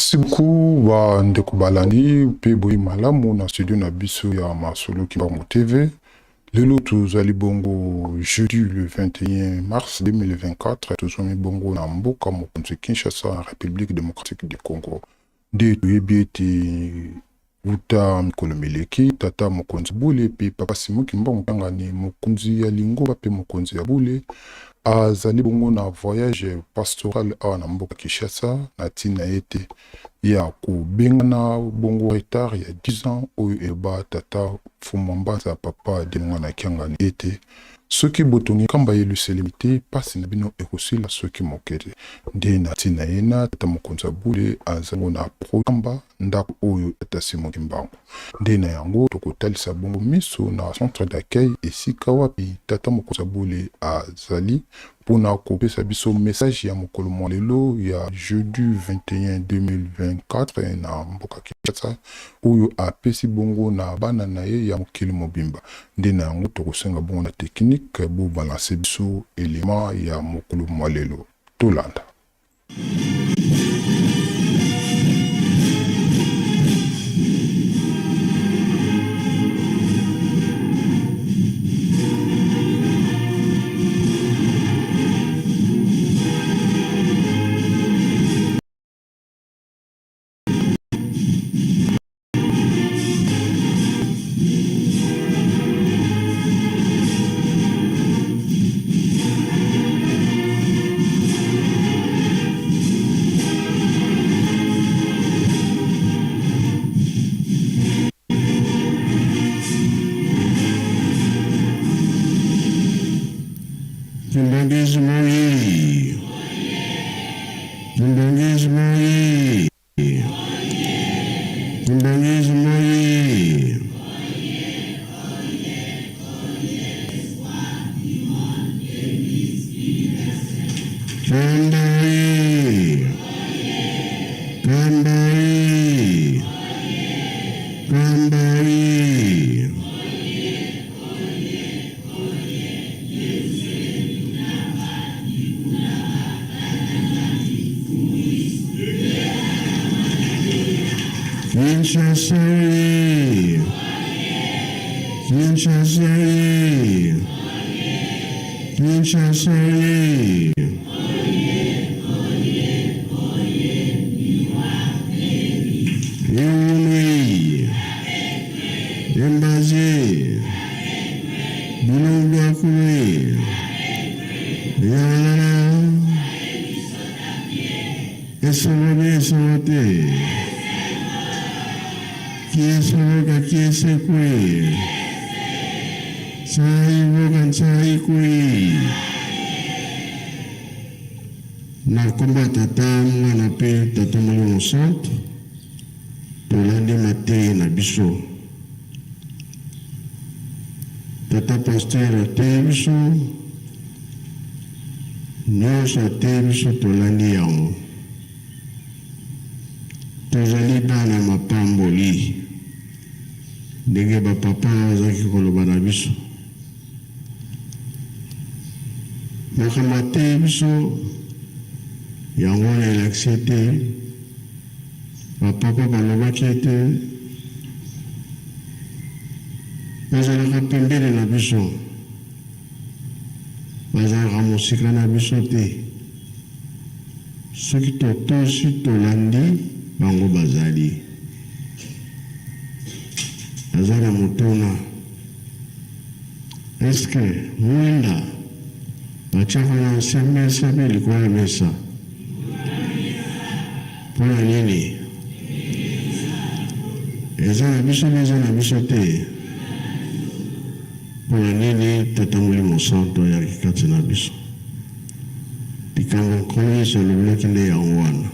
Merci beaucoup wa ndeko balandi pe boyi malamu na studio na biso ya Masolo Kimbangu TV. Lelo tozali bongo jeudi le 21 mars 2024 tozali bongo na mboka mokonzi Kinshasa, République démocratique du Congo. Nde toyebi ete wuta mikolo meleki tata mokonzi bule pe papa Simon Kimbangu tangani mokonzi ya Lingomba pe mokonzi ya bule azali bongo na voyage pastoral awa na mboka Kinshasa na tina ete ya kobengana bongo retard ya 10 ans oyo eba tata Fumambanza papa de mwana kiangani ete soki botongi kamba ye luselimite pasi na bino ekosila soki mokete nde na tina ena tata mokonzi bule azango na programba ndako oyo tata Simon Kimbangu nde na yango tokotalisa bongo miso na centre d'accueil esika wapi tata mokonzi bule azali pona kopesa biso message ya mokolo mwa lelo ya jeudi 21 2024 na mboka Kinshasa oyo apesi bongo na bana na ye ya mokili mobimba nde na yango tokosenga bongo na technique bo balancer biso element ya mokolo mwa lelo tolanda. Na komba tata mwana pe tata molimo santo tolandi mateyi na biso tata pasteur ateyi biso nyonso ateyi biso tolandi yango tozali bana mapamboli ndenge bapapa azalaki koloba na biso makambo ateyi biso yango na elakisi ete bapapa balobaki ete bazalaka pembeni na biso bazalaka mosika na biso te soki totosi tolandi bango bazali aza na motuna eske mwenda batiaka na nsembe mpe likolo ya mesa mpona nini eza na biso mpe eza na biso te mpona nini tata molimo santo ayaki kati na biso likambo nkolo yesu alobelaki nde yango wana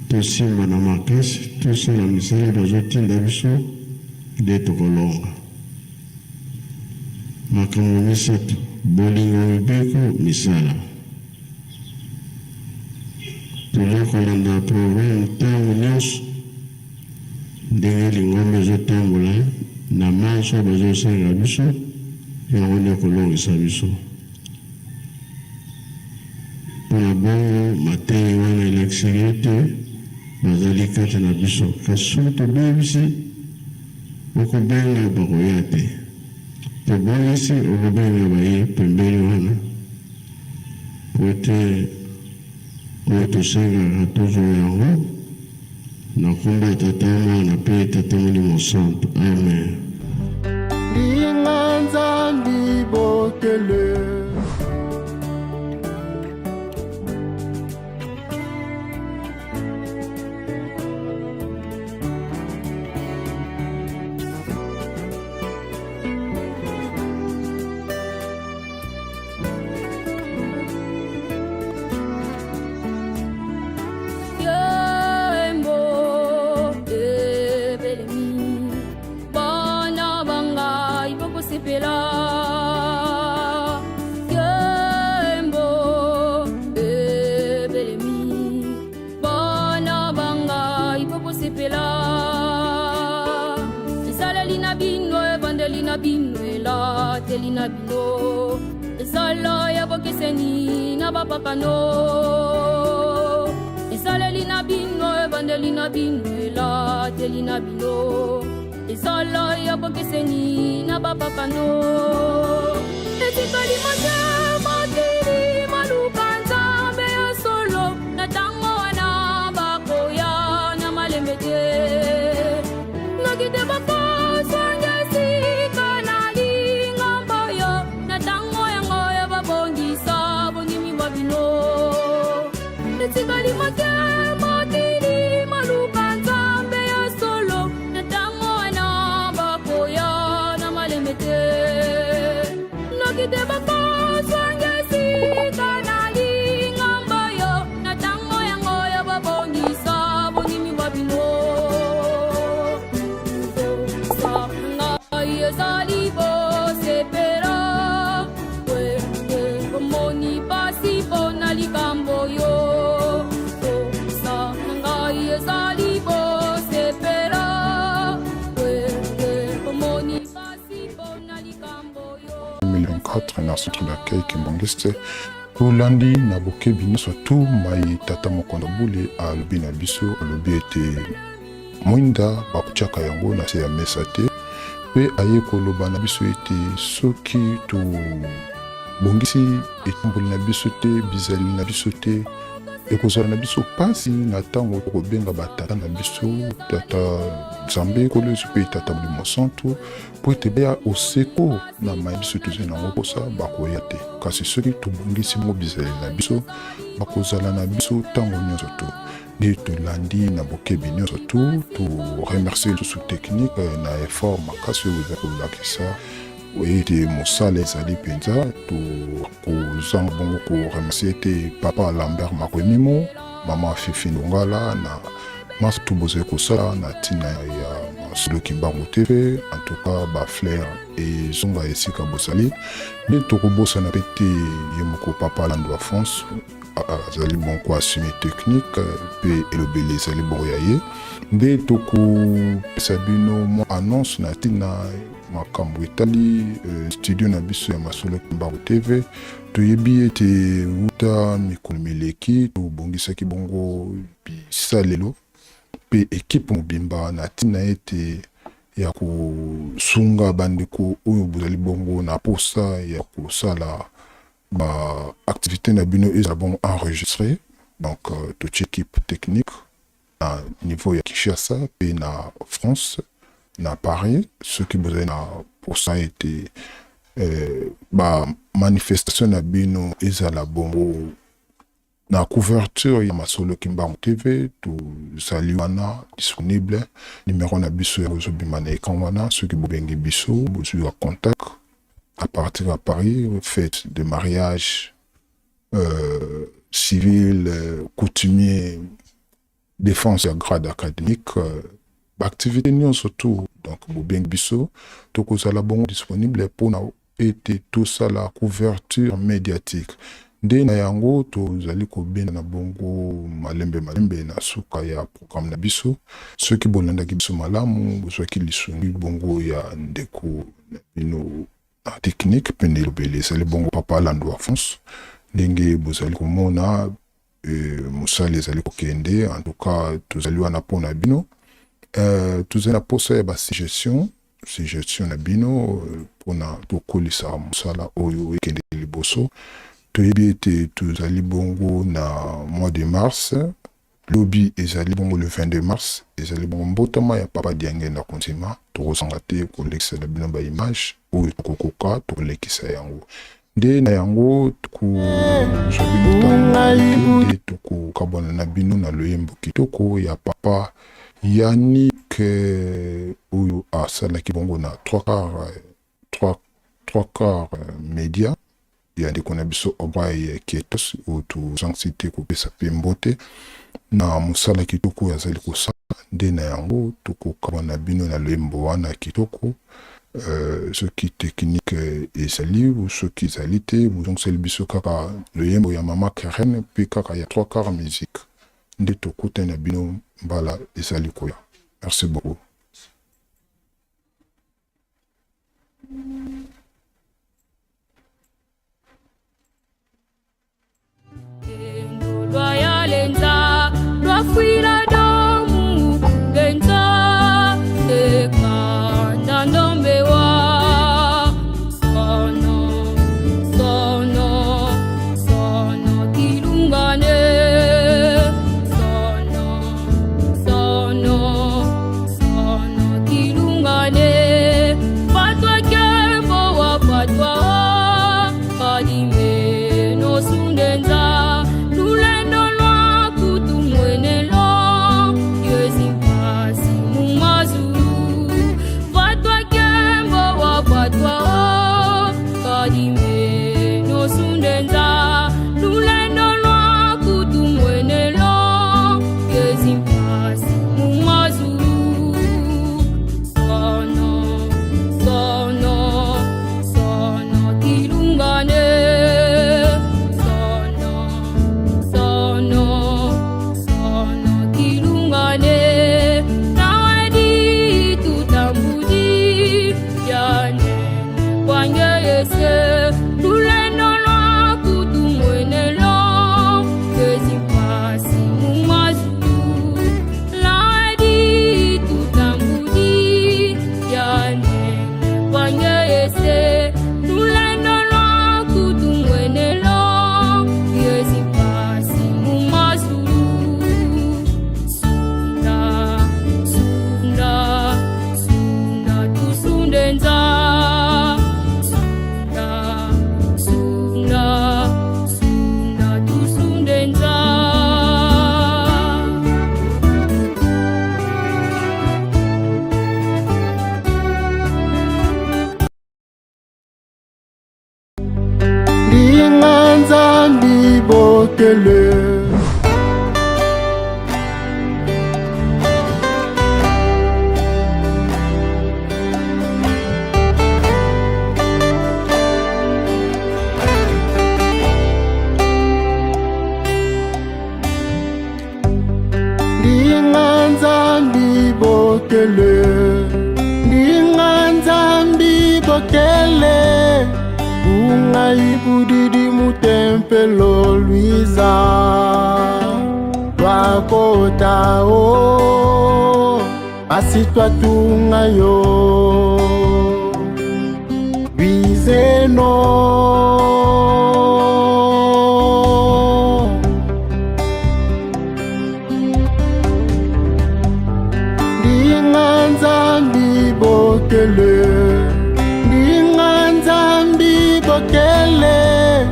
tosimba na makasi tosala misala bazotinda biso nde tokolonga makambo misato bolingo mibeko misala toza kolanda programe ntango nyonso ndenge lingomba ezotambola na manso bazosenga biso yango nde kolongisa biso mpona bongo mateyi wana balakisaki ete bazali kati na biso kasi tobebisi okobenga bakoya te tobongisi okobenga baye pembeni wana po ete oyo tosengaka tozwa yango na kombo ya tata mwana mpe tata molimo santo amen. Linga nzambi bokele telina bino esala ya bokeseni na bapapano esaleli na bino ebandeli na bino ela telina bino esala ya bokeseni na bapapano etikali mate matiri maluka nzambe ya solo na tango wana bakoya na malembe te nakite bako etikali mate matiri maluka nzambe ya solo na tango wana bakoya na malembe te nakite bakoswangesi kanali ngamba yo na tango yango ya babongisa bondimi bwa bino sa ngai ezali bosepera weke omoni pasi mpona likambo yo na centre d'accueil Kimbangiste Rolandi na bokebi nyonso tu mai tata mokonda bule alobi na biso alobi ete mwinda bakutiaka yango na se ya mesa te mpe aye koloba na biso ete soki tobongisi etamboli na biso te bizali na biso te ekozala na biso pasi na ntango tokobenga batata na biso tata nzambe kolozi mpe tata molimo santo po ete baya oseko na mai biso tozali nango posa bakoya te kasi soki tobongisi mo bizali na biso bakozala na biso ntango nyonso to nde tolandi na bokebi nyonso to toremercie lisusu technique na effort makasi oyo eza kolakisa ete mosala ezali mpenza tokozanga bongo koremercie ete papa Lambert Makwemimo mama Fifi Ndongala na masa tu bozali kosala na ntina ya Masolo Kimbangu TV en tout cas baflair ezonga esika bozali nde tokobosana mpe te ye moko papa Lando ya France azali bongo assume technique mpe elobeli ezali bongo ya ye nde tokopesa bino mwa annonce na ntina makambo etali studio na biso ya Masolo Kimbangu TV toyebi ete uta mikolo mileki tobongisaki bongo bisalelo mpe ekipe mobimba na ntina ete ya kosunga bandeko oyo bozali bongo na posa ya kosala activité na bino ezala bongo enregistré donc toute équipe technique na niveau ya Kinshasa mpe na France na Paris soki bozali na posa ete manifestation na bino ezala bongo na couverture ya Masolo Kimbangu TV tozali wana disponible numéro na biso ya kozobima na écran wana soki bobengi biso bozwi contact à partir à Paris fête de mariage civil coutumier défense ya grade académique activité nyonso tout donc bobengi biso tokozala bongo disponible mpona ete tosala couverture médiatique nde na yango tozali kobenda na bongo malembe na suka ya programme na biso soki bolandaki biso malamu bozwaki lisungi bongo ya ndeko na bino na technique mpe nde elobeli ezali bongo papa Lando ya France ndenge bozali komona mosala ezali kokende. En tout cas tozali wana mpona bino, tozali na posa ya basuggestion na bino mpona tokolisa mosala oyo ekende liboso. Toyebi ete tozali bongo na mois de mars, lobi ezali bongo le 22 mars, ezali bongo mbotama ya Papa Diange na konsima. Tokozanga te kolekisa na bino baimage oyo tokokoka tokolekisa yango. Nde na yango tokokabwana na bino na loyembo kitoko ya Papa Yannick oyo asalaki bongo na 3 quarts media ya ndeko na biso Obaye Kietos oyo tozangisi te kopesa pe mbote na mosala kitoko azali kosala. Nde na yango tokokabwana na bino na loyembo wana kitoko. Soki technique ezali ou soki ezali te bozongiseli biso kaka loyembo ya Mama Karen pe kaka ya 3 quarts musique. Nde tokutana na bino mbala ezali koya. Merci beaucoup. Ibudidi mutempelo Luiza Wakota o Asitwa tunga yo Bizeno Dinganza mbibokele Kele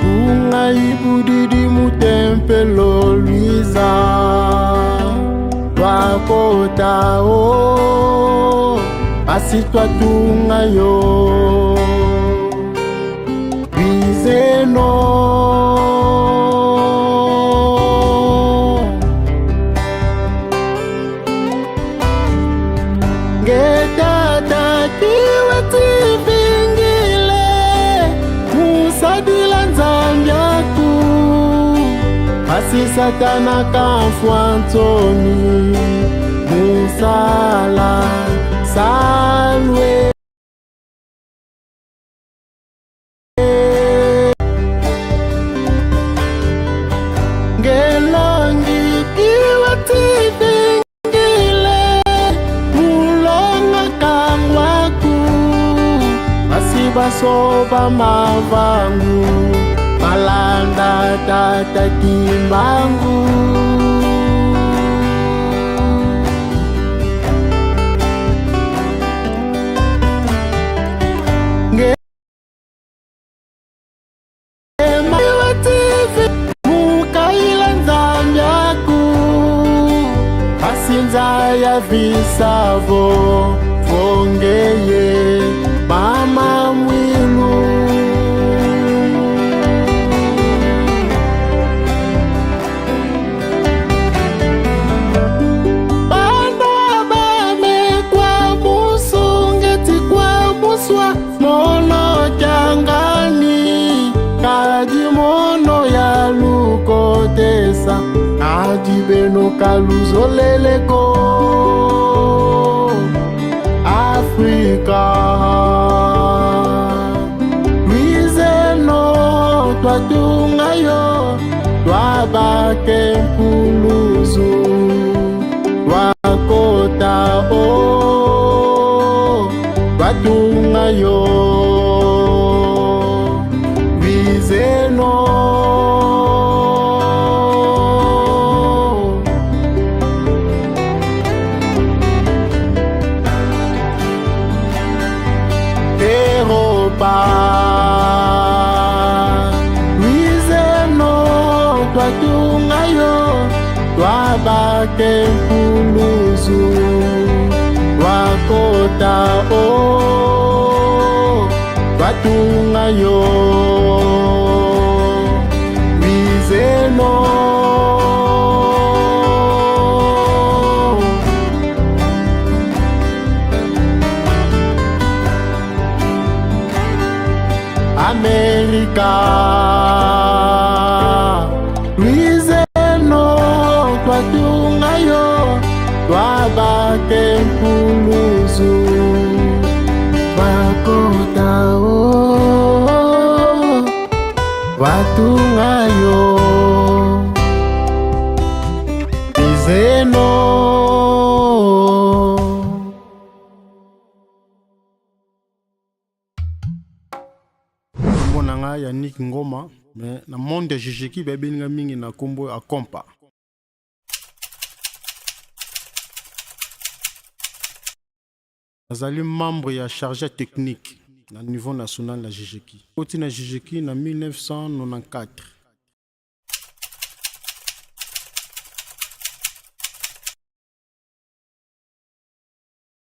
unga ibudidi mutempelo Luiza Wakota o Asitwa tunga yo Bizeno Ngeta kiwe tivingile Musadila nzambiaku Asi satana kamfu Antoni Musala salwe Nge basoba mavangu malanda tata kimbangu ya visavo vongeye mama mwilu banda bame kwa musungeti kwa muswa mono jangani kaji mono ya lukotesa kaji beno kaluzoleleko Africa Luizeno twatungayo twabake mpuluzu twakota o twatungayo Luizeno twabake mpuluzu wakota o twatungayo bizeno America twatungayo twabake mpuluzu bakota o watungayo bizeno mbonanga ya Nick Ngoma mais na monde jijiki bebelinga mingi na kombo a kompa azali membre ya chargé technique na niveau national la JGK. Koti na JGK na 1994.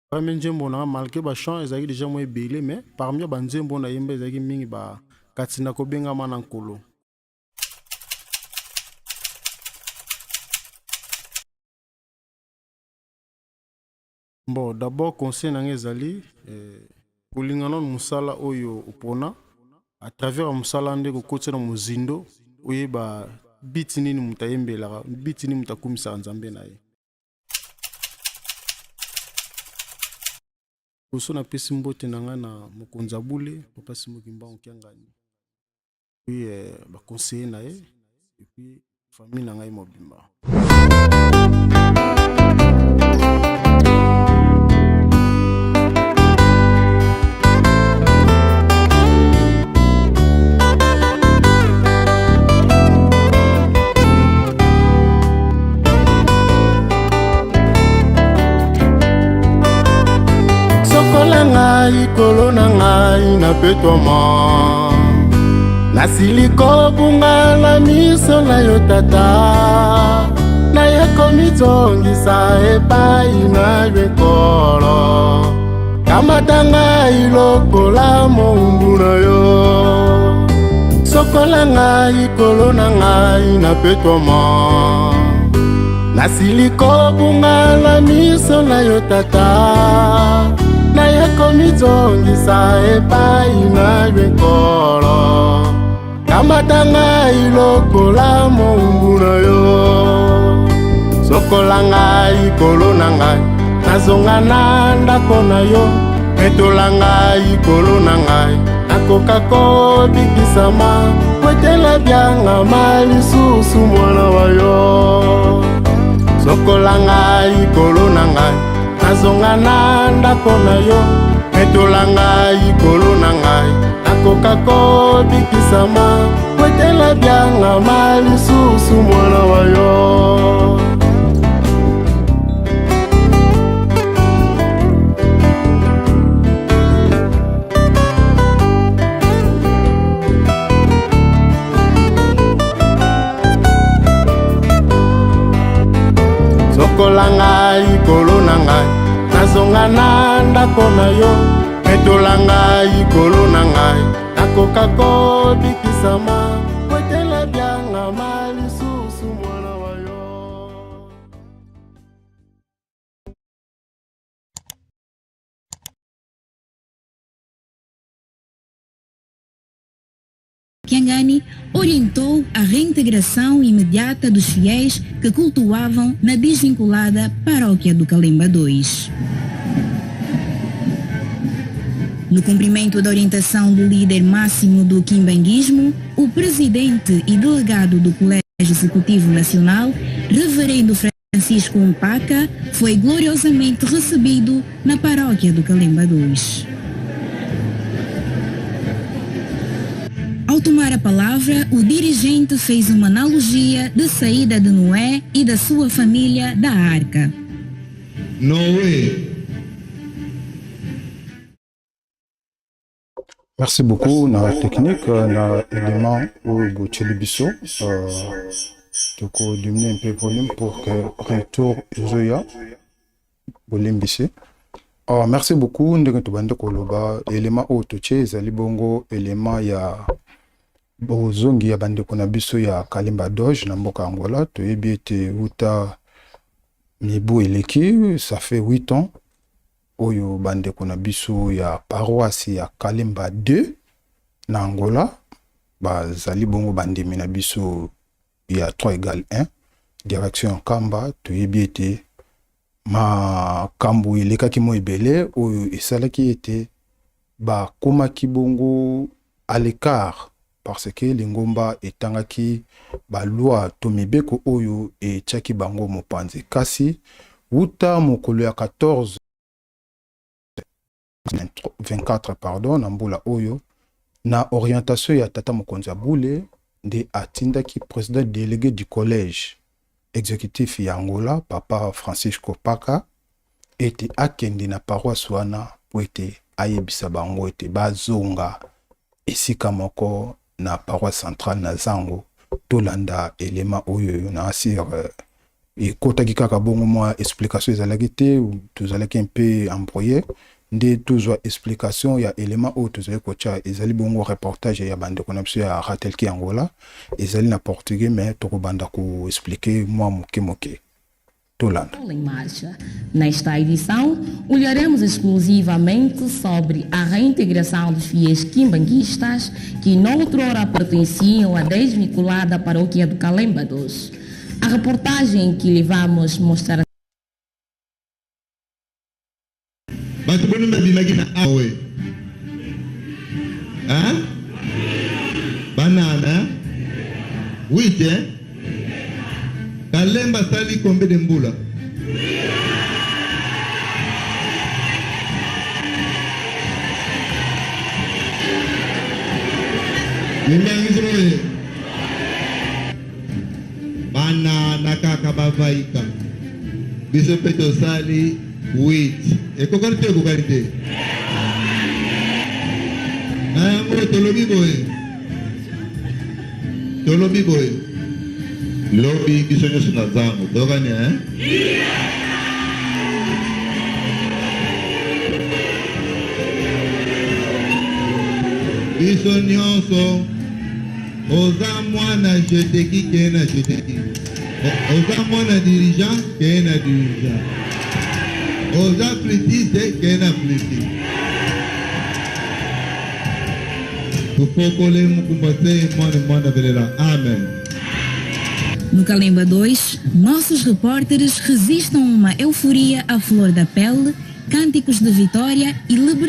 Parmi nzembo na malgré ba chant ezali déjà moins belé mais parmi ba nzembo na yemba ezali mingi ba katina ko benga mana nkolo. Bon, d'abord, conseil n'angezali, kulingana musala oyo upona, à travers musala ndeko kote na muzindo, oye ba biti nini mutayembe la, biti nini mutakumisa nzambe na ye. Koso na pesi mbote nanga na mukonza bule, papa simukimba onkiangani. Puis ba conseiller na ye, et puis famille nanga imobimba. Ikolo na ngai na petoma nasiliko bunga la miso na yo tata na yekomitongisa epai na lwekolo kamatanga ilokola mombu na yo sokola ngai ikolo na ngai na petoma nasiliko bunga la miso na yo tata na yekomitongisa epai na lwekolo kamatanga ilokola mombu na yo sokola ngai ikolo na ngai nazonga na ndako na yo metola ngai ikolo na ngai nakoka kobikisama kwetela byanga malisusu mwana wa yo sokola ngai ikolo na ngai nazonga na ndako na yo metola ngai ikolo na ngai nakokako bikisama kwetela byanga malisusu mwana wayo. Sokola ngai kolo na ngai nazonga na ndako na yo, metola ngai kolo na ngai nakokako bikisama kwetela byanga malisusu mwana wayo. Kiangani orientou a reintegração imediata dos fiéis que cultuavam na desvinculada paróquia do Calemba II. No cumprimento da orientação do líder máximo do quimbanguismo, o presidente e delegado do Colégio Executivo Nacional, Reverendo Francisco Mpaca, foi gloriosamente recebido na paróquia do Calemba II. Ao tomar a palavra, o dirigente fez uma analogia da saída de Noé e da sua família da arca. Noé. Merci beaucoup na technique na élément au Bouchelibiso. Donc diminuer un peu le volume pour que retour Zoya Bolimbisi. Merci beaucoup ndenge tobanda koloba élément au toche ezali bongo élément ya bozongi ya bandeko na biso ya Kalemba Doge na mboka Angola toyebi ete uta mibu eleki ça fait 8 ans oyo bandeko na biso ya paroisse ya Kalemba 2 na Angola bazali bongo bandemi na biso ya 3 égale 1 direction Kamba toyebi ete ma kambu elekaki mo ebele oyo esalaki ete bakomaki bongo à l'écart parce que lingomba etangaki balwa to mibeko oyo etiaki bango mopanzi kasi wuta mokolo ya 24 pardon na mbula oyo na orientation ya tata mokonzi ya bule nde atindaki président délégué du collège exécutif ya Angola papa Francisco Paka ete akende na paroisse wana po ete ayebisa bango ete bazonga esika moko na paroisse centrale na Zango tolanda élément oyo na asir ekotaki kaka bongo mwa explication ezalaki te tozalaki un peu embrouillé nde tozwa explication ya élément oyo tozali kotia ezali bongo reportage ya bandeko na biso ya Ratelki Angola ezali na portugais mais tokobanda ko expliquer mwa moke tolanda. Em marcha. Nesta edição, olharemos exclusivamente sobre a reintegração dos fiéis quimbanguistas que noutrora pertenciam à desvinculada paróquia do Calemba II. A reportagem que lhe vamos mostrar banana wite Kalemba sali kombe de mbula nimangizroe banana kaka bavaika biso peto sali wit ekokarite nayango tolobi boye lobi biso nyonso na Zango tokani biso nyonso oza mwana jeteki keye na jeteki oza mwana dirigeant keye na dirigeant oza flûtiste keye na flûtiste tufokole mukumbase mwana velela amen. No Calemba II, nossos repórteres resistem a uma euforia à flor da pele, cânticos de vitória e liberdade.